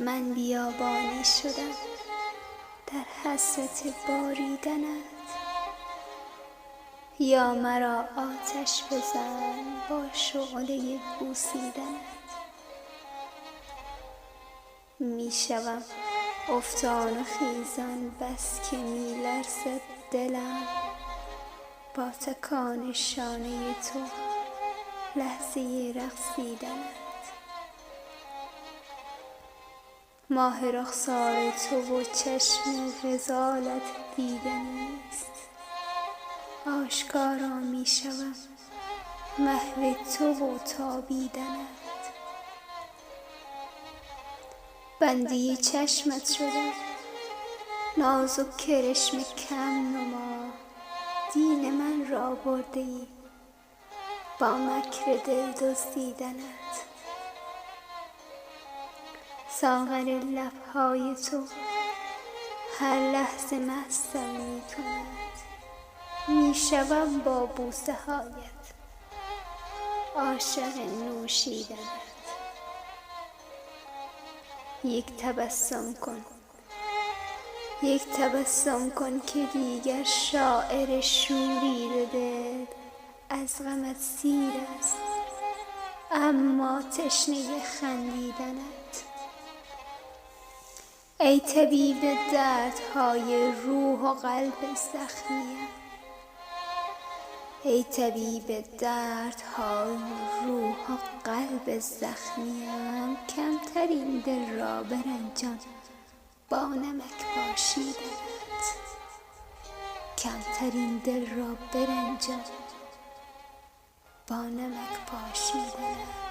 من بیابانی شدم در حسرت باریدنت. یا مرا آتش بزن با شعله بوسیدنت. می شوم افتان و خیزان بس که می لرزد دلم با تکان شانه تو لحظه رقصیدنت. ماه رخسار تو و چشم غزالت دیدنی است. آشکارا می شوم محو تو و تابیدنت. بندی چشمت شدم نازک کرشم کم نما. دین من را برده ای با مکر دل دزدیدنت. ساغر لبهای تو هر لحظه مستم می کند. می شوم با بوسه هایت عاشق نوشیدنت. یک تبسم کن که دیگر شاعر شوریده دل از غمت سیر است اما تشنه خندیدنت. ای طبیب دردهای روح و قلب زخمیم. ای طبیب دردهای روح و قلب زخمیم. کمتر این دل را برنجان با نمک پاشیدنت. کمتر این دل را برنجان با نمک پاشیدنت.